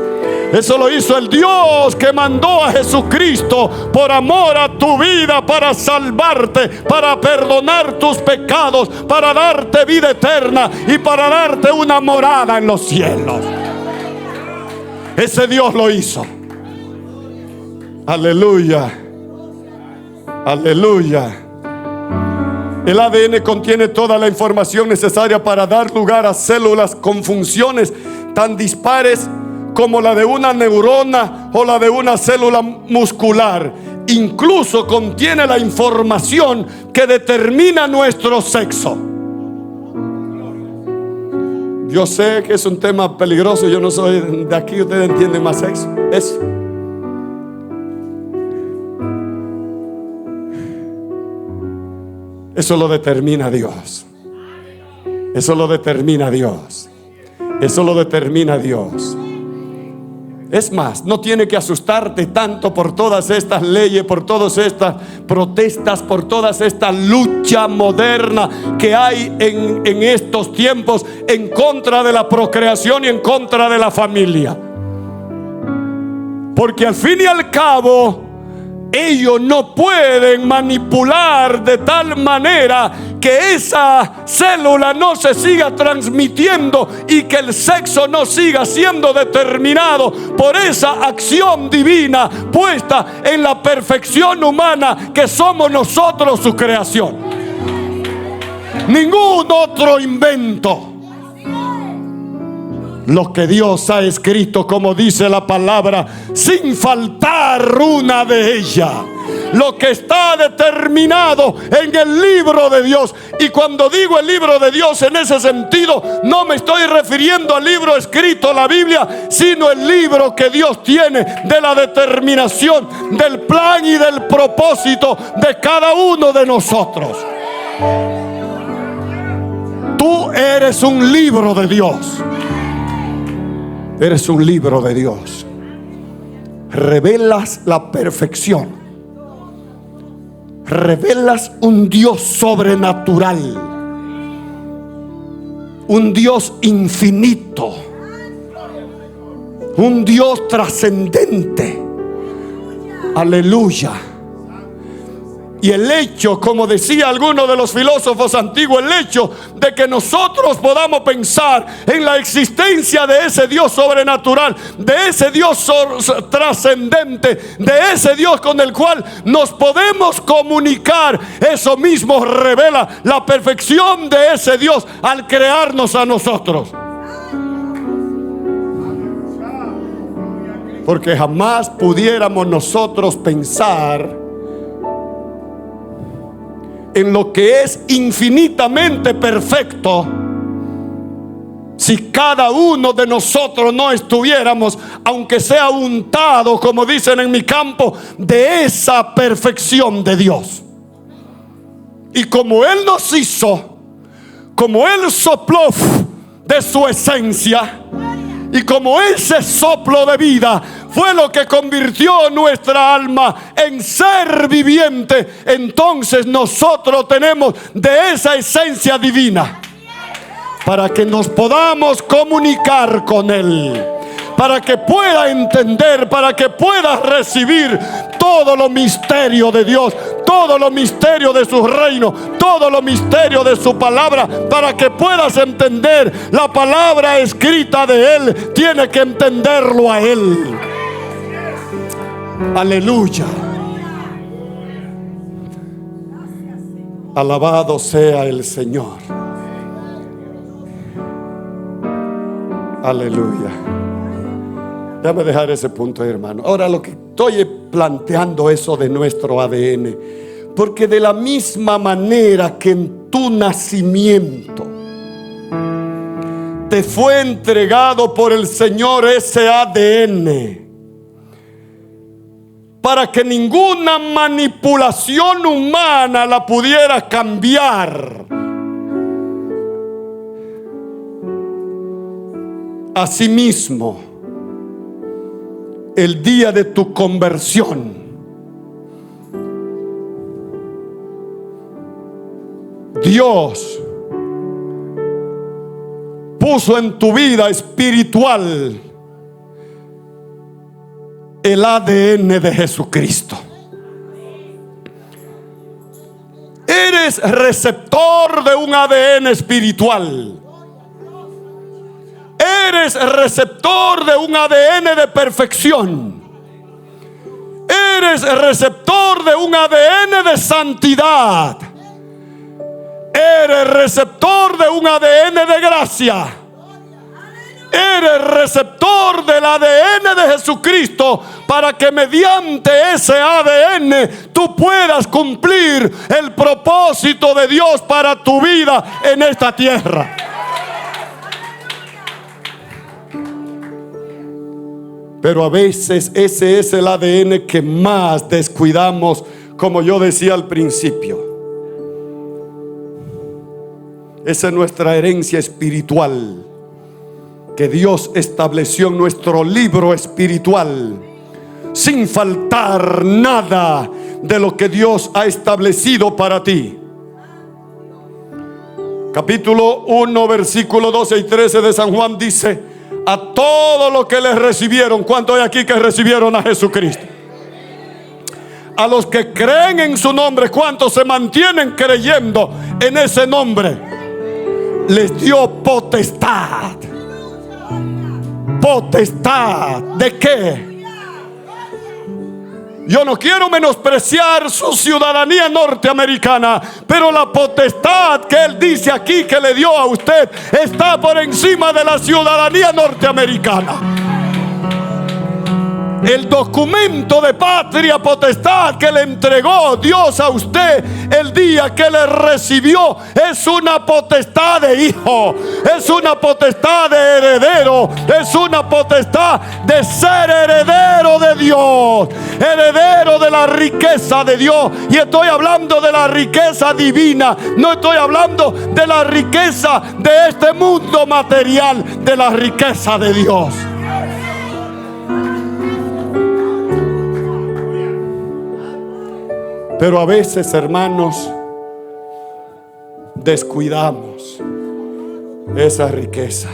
Eso lo hizo el Dios que mandó a Jesucristo por amor a tu vida, para salvarte, para perdonar tus pecados, para darte vida eterna y para darte una morada en los cielos. Ese Dios lo hizo. Aleluya. Aleluya. El ADN contiene toda la información necesaria para dar lugar a células con funciones tan dispares como la de una neurona o la de una célula muscular. Incluso contiene la información que determina nuestro sexo. Yo sé que es un tema peligroso. Yo no soy de aquí, ustedes entienden más sexo. Eso lo determina Dios. Eso lo determina Dios. Eso lo determina Dios. Es más, no tiene que asustarte tanto por todas estas leyes, por todas estas protestas, por toda esta lucha moderna que hay en estos tiempos en contra de la procreación y en contra de la familia. Porque al fin y al cabo, ellos no pueden manipular de tal manera que esa célula no se siga transmitiendo y que el sexo no siga siendo determinado por esa acción divina puesta en la perfección humana que somos nosotros, su creación. Ningún otro invento. Lo que Dios ha escrito, como dice la palabra, sin faltar una de ellas. Lo que está determinado en el libro de Dios. Y cuando digo el libro de Dios en ese sentido, no me estoy refiriendo al libro escrito, la Biblia, sino el libro que Dios tiene de la determinación, del plan y del propósito de cada uno de nosotros. Tú eres un libro de Dios. Eres un libro de Dios. Revelas la perfección. Revelas un Dios sobrenatural. Un Dios infinito. Un Dios trascendente. Aleluya. Y el hecho, como decía alguno de los filósofos antiguos, el hecho de que nosotros podamos pensar en la existencia de ese Dios sobrenatural, de ese Dios trascendente, de ese Dios con el cual nos podemos comunicar, eso mismo revela la perfección de ese Dios al crearnos a nosotros. Porque jamás pudiéramos nosotros pensar en lo que es infinitamente perfecto si cada uno de nosotros no estuviéramos, aunque sea untado, como dicen en mi campo, de esa perfección de Dios. Y como Él nos hizo, como Él sopló de su esencia, y como ese soplo de vida fue lo que convirtió nuestra alma en ser viviente, entonces nosotros tenemos de esa esencia divina para que nos podamos comunicar con Él, para que pueda entender, para que pueda recibir todo lo misterio de Dios, todo lo misterio de su reino, todo lo misterio de su palabra. Para que puedas entender la palabra escrita de Él, tiene que entenderlo a Él. Aleluya. Alabado sea el Señor. Aleluya. Déjame dejar ese punto, hermano. Ahora lo que estoy planteando eso de nuestro ADN, porque de la misma manera que en tu nacimiento te fue entregado por el Señor ese ADN, para que ninguna manipulación humana la pudiera cambiar. Asimismo, el día de tu conversión, Dios puso en tu vida espiritual el ADN de Jesucristo. Eres receptor de un ADN espiritual. Eres receptor de un ADN de perfección. Eres receptor de un ADN de santidad. Eres receptor de un ADN de gracia. Eres receptor del ADN de Jesucristo, para que mediante ese ADN tú puedas cumplir el propósito de Dios para tu vida en esta tierra. Pero a veces ese es el ADN que más descuidamos, como yo decía al principio. Esa es nuestra herencia espiritual que Dios estableció en nuestro libro espiritual, sin faltar nada de lo que Dios ha establecido para ti. Capítulo 1, versículo 12 y 13 de San Juan dice: a todos los que les recibieron. ¿Cuántos hay aquí que recibieron a Jesucristo? A los que creen en su nombre. ¿Cuántos se mantienen creyendo en ese nombre? Les dio potestad. ¿Potestad de qué? Yo no quiero menospreciar su ciudadanía norteamericana, pero la potestad que él dice aquí que le dio a usted está por encima de la ciudadanía norteamericana. El documento de patria potestad que le entregó Dios a usted el día que le recibió es una potestad de hijo, es una potestad de heredero, es una potestad de ser heredero de Dios, heredero de la riqueza de Dios. Y estoy hablando de la riqueza divina, no estoy hablando de la riqueza de este mundo material, de la riqueza de Dios. Pero a veces, hermanos, descuidamos esa riqueza.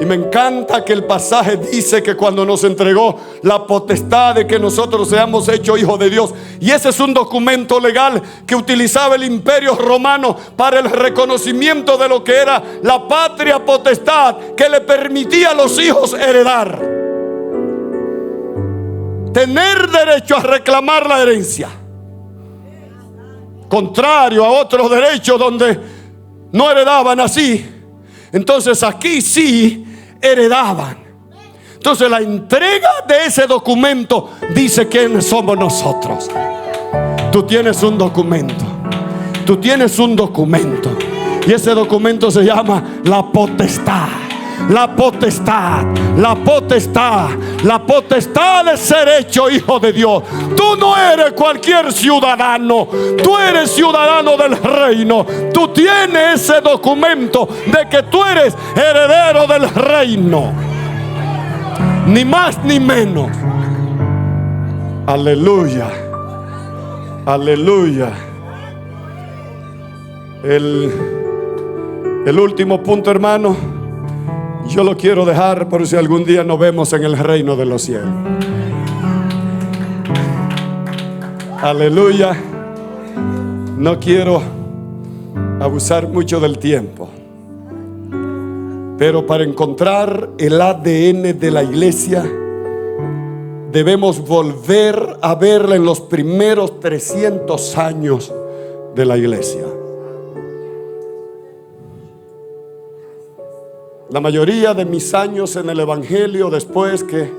Y me encanta que el pasaje dice que cuando nos entregó la potestad de que nosotros seamos hechos hijos de Dios, y ese es un documento legal que utilizaba el Imperio Romano para el reconocimiento de lo que era la patria potestad, que le permitía a los hijos heredar, tener derecho a reclamar la herencia, contrario a otros derechos donde no heredaban así. Entonces aquí sí heredaban. Entonces la entrega de ese documento dice quiénes somos nosotros. Tú tienes un documento. Tú tienes un documento. Y ese documento se llama la potestad. La potestad, la potestad, la potestad de ser hecho hijo de Dios. Tú no eres cualquier ciudadano, tú eres ciudadano del reino. Tú tienes ese documento de que tú eres heredero del reino, ni más ni menos. Aleluya, aleluya. El último punto, hermano, yo lo quiero dejar por si algún día nos vemos en el reino de los cielos. Aleluya. No quiero abusar mucho del tiempo, pero para encontrar el ADN de la iglesia debemos volver a verla en los primeros 300 años de la iglesia. La mayoría de mis años en el evangelio, después que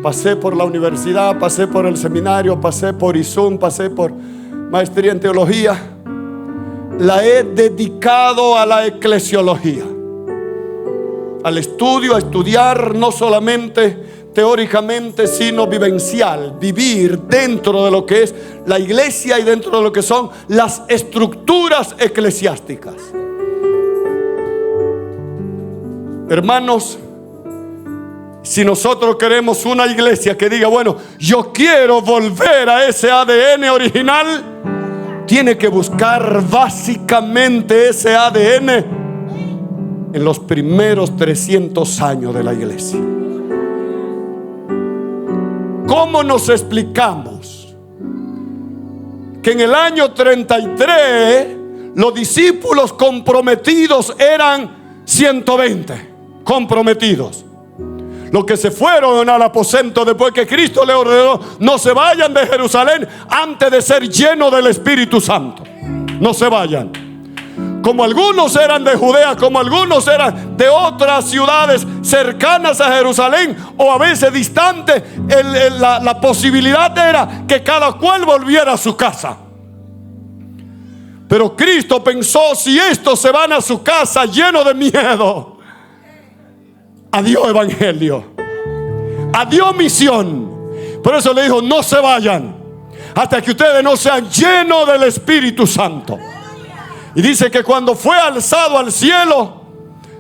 pasé por la universidad, pasé por el seminario, pasé por ISUM, pasé por maestría en teología, la he dedicado a la eclesiología, al estudio, a estudiar no solamente teóricamente, sino vivencial, vivir dentro de lo que es la iglesia y dentro de lo que son las estructuras eclesiásticas. Hermanos, si nosotros queremos una iglesia que diga, bueno, yo quiero volver a ese ADN original, tiene que buscar básicamente ese ADN en los primeros 300 años de la iglesia. ¿Cómo nos explicamos que en el año 33 los discípulos comprometidos eran 120 comprometidos? Los que se fueron al aposento después que Cristo le ordenó: no se vayan de Jerusalén antes de ser llenos del Espíritu Santo. No se vayan. Como algunos eran de Judea, como algunos eran de otras ciudades cercanas a Jerusalén o a veces distantes, la posibilidad era que cada cual volviera a su casa. Pero Cristo pensó: si estos se van a su casa llenos de miedo, adiós evangelio, adiós misión. Por eso le dijo: no se vayan hasta que ustedes no sean llenos del Espíritu Santo. Y dice que cuando fue alzado al cielo,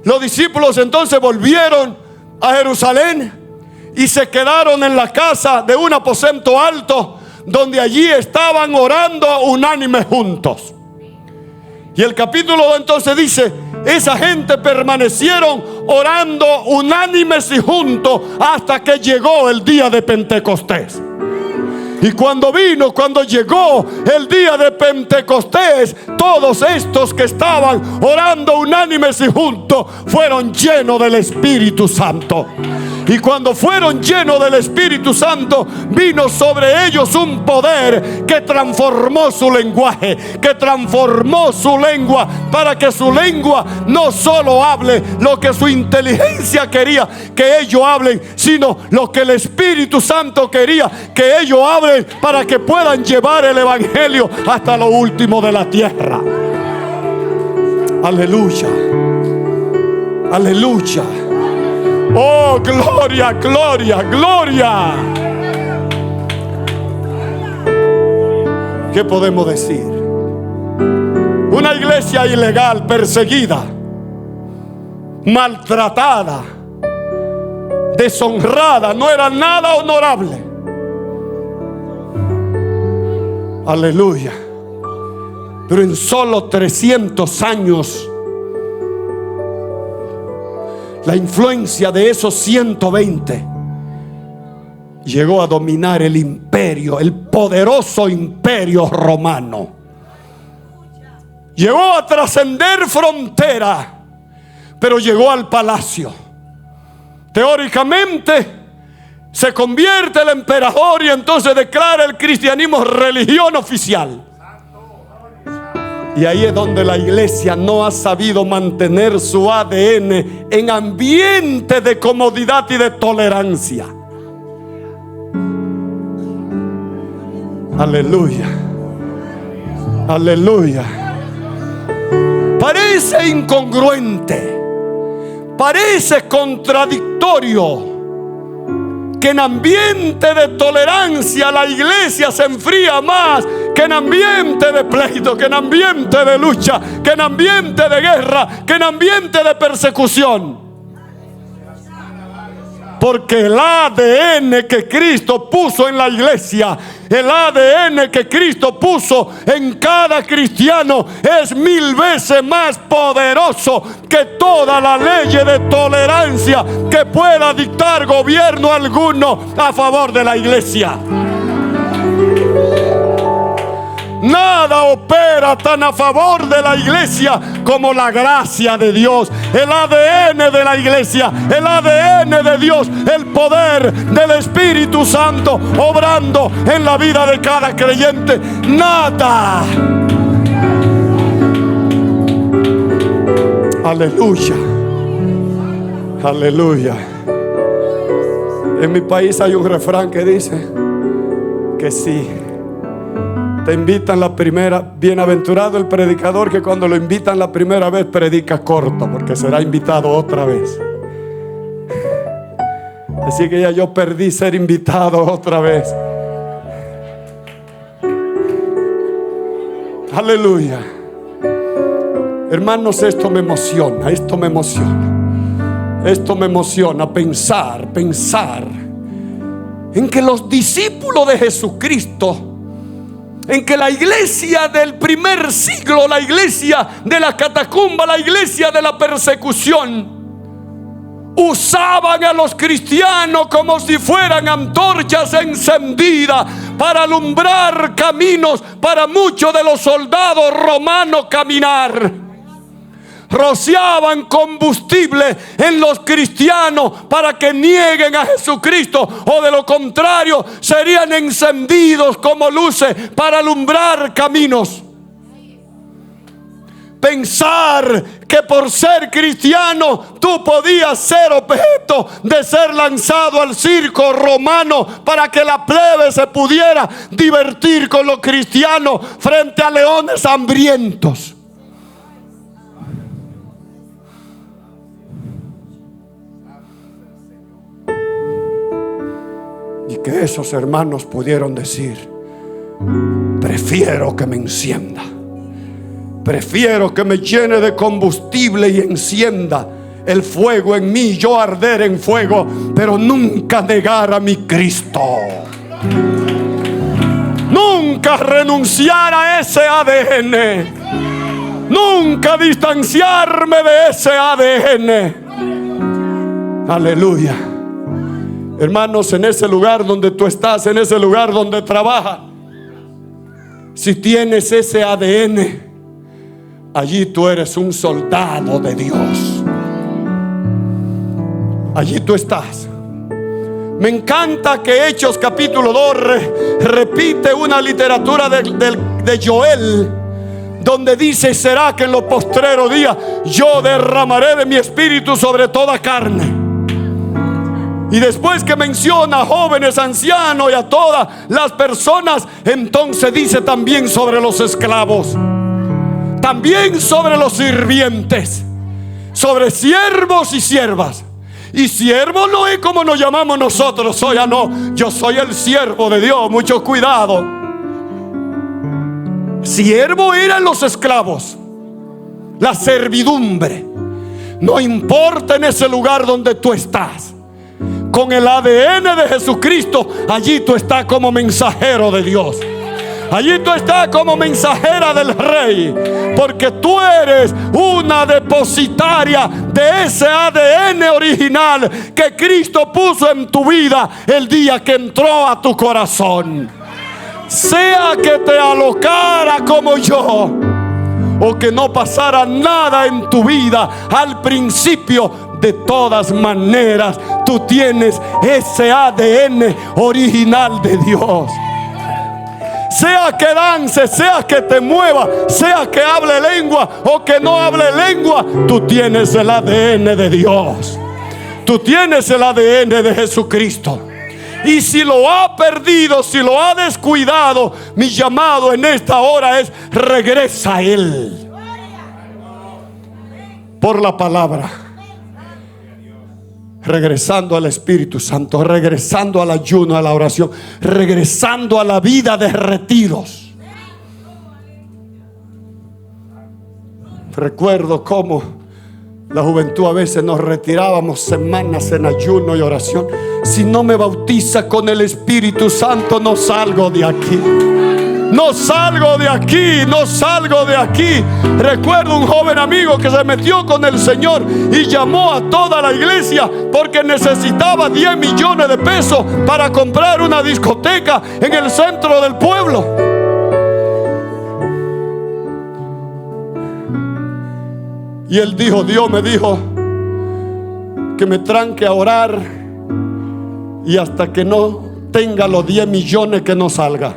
los discípulos entonces volvieron a Jerusalén y se quedaron en la casa de un aposento alto, donde allí estaban orando unánimes juntos. Y el capítulo 2 entonces dice: esa gente permanecieron orando unánimes y juntos hasta que llegó el día de Pentecostés. Y cuando llegó el día de Pentecostés, todos estos que estaban orando unánimes y juntos fueron llenos del Espíritu Santo. Y cuando fueron llenos del Espíritu Santo, vino sobre ellos un poder que transformó su lenguaje, que transformó su lengua, para que su lengua no solo hable lo que su inteligencia quería que ellos hablen, sino lo que el Espíritu Santo quería que ellos hablen, para que puedan llevar el evangelio hasta lo último de la tierra. Aleluya, aleluya. Oh, gloria, gloria, gloria. ¿Qué podemos decir? Una iglesia ilegal, perseguida, maltratada, deshonrada, no era nada honorable. Aleluya. Pero en solo 300 años, la influencia de esos 120 llegó a dominar el imperio, el poderoso imperio romano. Llegó a trascender frontera, pero llegó al palacio. Teóricamente se convierte el emperador y entonces declara el cristianismo religión oficial. Y ahí es donde la iglesia no ha sabido mantener su ADN en ambiente de comodidad y de tolerancia. Aleluya, aleluya. Parece incongruente, parece contradictorio que en ambiente de tolerancia la iglesia se enfría más que en ambiente de pleito, que en ambiente de lucha, que en ambiente de guerra, que en ambiente de persecución. Porque el ADN que Cristo puso en la iglesia, el ADN que Cristo puso en cada cristiano, es 1000 veces más poderoso que toda la ley de tolerancia que pueda dictar gobierno alguno a favor de la iglesia. Nada opera tan a favor de la iglesia como la gracia de Dios, el ADN de la iglesia, el ADN de Dios, el poder del Espíritu Santo obrando en la vida de cada creyente. Nada. Aleluya, aleluya. En mi país hay un refrán que dice que sí, te invitan la primera, bienaventurado el predicador que cuando lo invitan la primera vez predica corto, porque será invitado otra vez. Así que ya yo perdí ser invitado otra vez. Aleluya. Hermanos, esto me emociona, esto me emociona. Esto me emociona pensar en que los discípulos de Jesucristo en que la iglesia del primer siglo, la iglesia de la catacumba, la iglesia de la persecución, usaban a los cristianos como si fueran antorchas encendidas para alumbrar caminos para muchos de los soldados romanos caminar. Rociaban combustible en los cristianos para que nieguen a Jesucristo, o de lo contrario serían encendidos como luces para alumbrar caminos. Pensar que por ser cristiano tú podías ser objeto de ser lanzado al circo romano para que la plebe se pudiera divertir con los cristianos frente a leones hambrientos. Y que esos hermanos pudieron decir: prefiero que me encienda, prefiero que me llene de combustible y encienda el fuego en mí, yo arder en fuego, pero nunca negar a mi Cristo, nunca renunciar a ese ADN, nunca distanciarme de ese ADN. Aleluya. Hermanos, en ese lugar donde tú estás, en ese lugar donde trabajas, si tienes ese ADN, allí tú eres un soldado de Dios. Allí tú estás. Me encanta que Hechos capítulo 2 repite una literatura de Joel, donde dice: será que en los postreros días yo derramaré de mi espíritu sobre toda carne. Y después que menciona a jóvenes, ancianos y a todas las personas, entonces dice también sobre los esclavos, también sobre los sirvientes, sobre siervos y siervas. Y siervo no es como nos llamamos nosotros. Yo soy el siervo de Dios, mucho cuidado. Siervo eran los esclavos, la servidumbre. No importa en ese lugar donde tú estás, con el ADN de Jesucristo, allí tú estás como mensajero de Dios. Allí tú estás como mensajera del Rey, porque tú eres una depositaria de ese ADN original que Cristo puso en tu vida el día que entró a tu corazón. Sea que te alocara como yo, o que no pasara nada en tu vida, al principio, de todas maneras, tú tienes ese ADN original de Dios. Sea que dance, sea que te mueva, sea que hable lengua o que no hable lengua, tú tienes el ADN de Dios. Tú tienes el ADN de Jesucristo. Y si lo ha perdido, si lo ha descuidado, mi llamado en esta hora es: regresa a Él por la palabra, regresando al Espíritu Santo, regresando al ayuno, a la oración, regresando a la vida de retiros. Recuerdo cómo la juventud a veces nos retirábamos semanas en ayuno y oración. Si no me bautiza con el Espíritu Santo, no salgo de aquí. No salgo de aquí, no salgo de aquí. Recuerdo un joven amigo que se metió con el Señor y llamó a toda la iglesia porque necesitaba 10 millones de pesos para comprar una discoteca en el centro del pueblo. Y él dijo: Dios me dijo que me tranque a orar, y hasta que no tenga los 10 millones que no salga.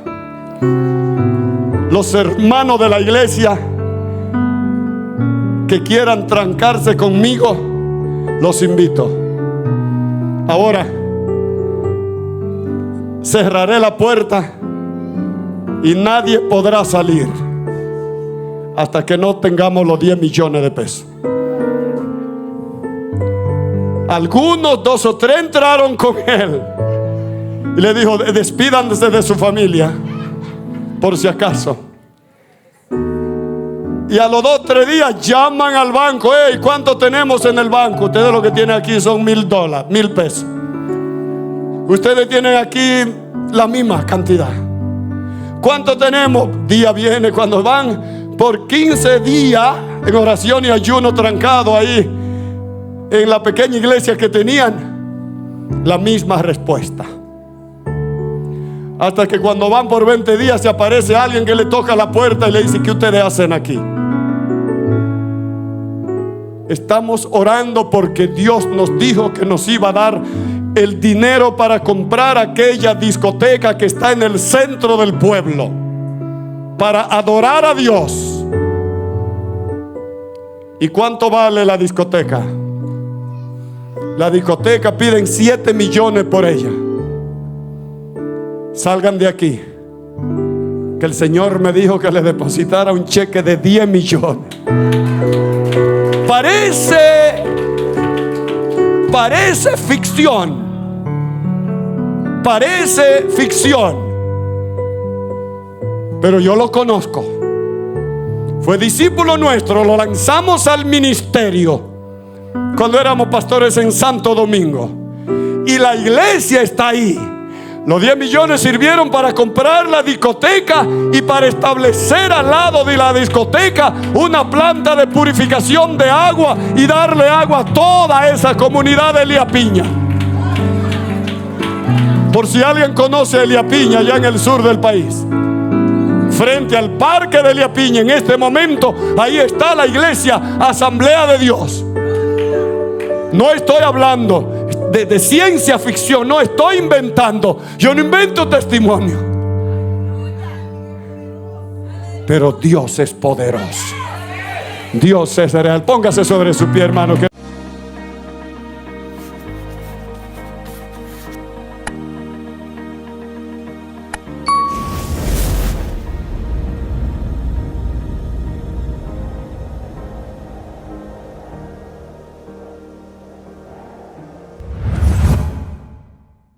Los hermanos de la iglesia que quieran trancarse conmigo, los invito. Ahora cerraré la puerta y nadie podrá salir hasta que no tengamos los 10 millones de pesos. Algunos, 2 o 3, entraron con él y le dijo: despídanse de su familia, por si acaso. Y a los 2 o 3 días llaman al banco: hey, ¿cuánto tenemos en el banco? Ustedes lo que tienen aquí son $1,000, 1,000 pesos. Ustedes tienen aquí la misma cantidad. ¿Cuánto tenemos? Día viene cuando van por 15 días en oración y ayuno trancado ahí en la pequeña iglesia que tenían, la misma respuesta. Hasta que cuando van por 20 días se aparece alguien que le toca la puerta y le dice: ¿qué ustedes hacen aquí? Estamos orando porque Dios nos dijo que nos iba a dar el dinero para comprar aquella discoteca que está en el centro del pueblo, para adorar a Dios. ¿Y cuánto vale la discoteca? La discoteca piden 7 millones por ella. Salgan de aquí, que el Señor me dijo que les depositara un cheque de 10 millones. Parece ficción. Parece ficción. Pero yo lo conozco. Fue discípulo nuestro, lo lanzamos al ministerio cuando éramos pastores en Santo Domingo. Y la iglesia está ahí. Los 10 millones sirvieron para comprar la discoteca y para establecer al lado de la discoteca una planta de purificación de agua y darle agua a toda esa comunidad de Elías Piña. Por si alguien conoce Elías Piña, allá en el sur del país, frente al parque de Elías Piña, en este momento, ahí está la iglesia Asamblea de Dios. No estoy hablando de ciencia ficción, no estoy inventando. Yo no invento testimonio. Pero Dios es poderoso. Dios es real. Póngase sobre su pie, hermano.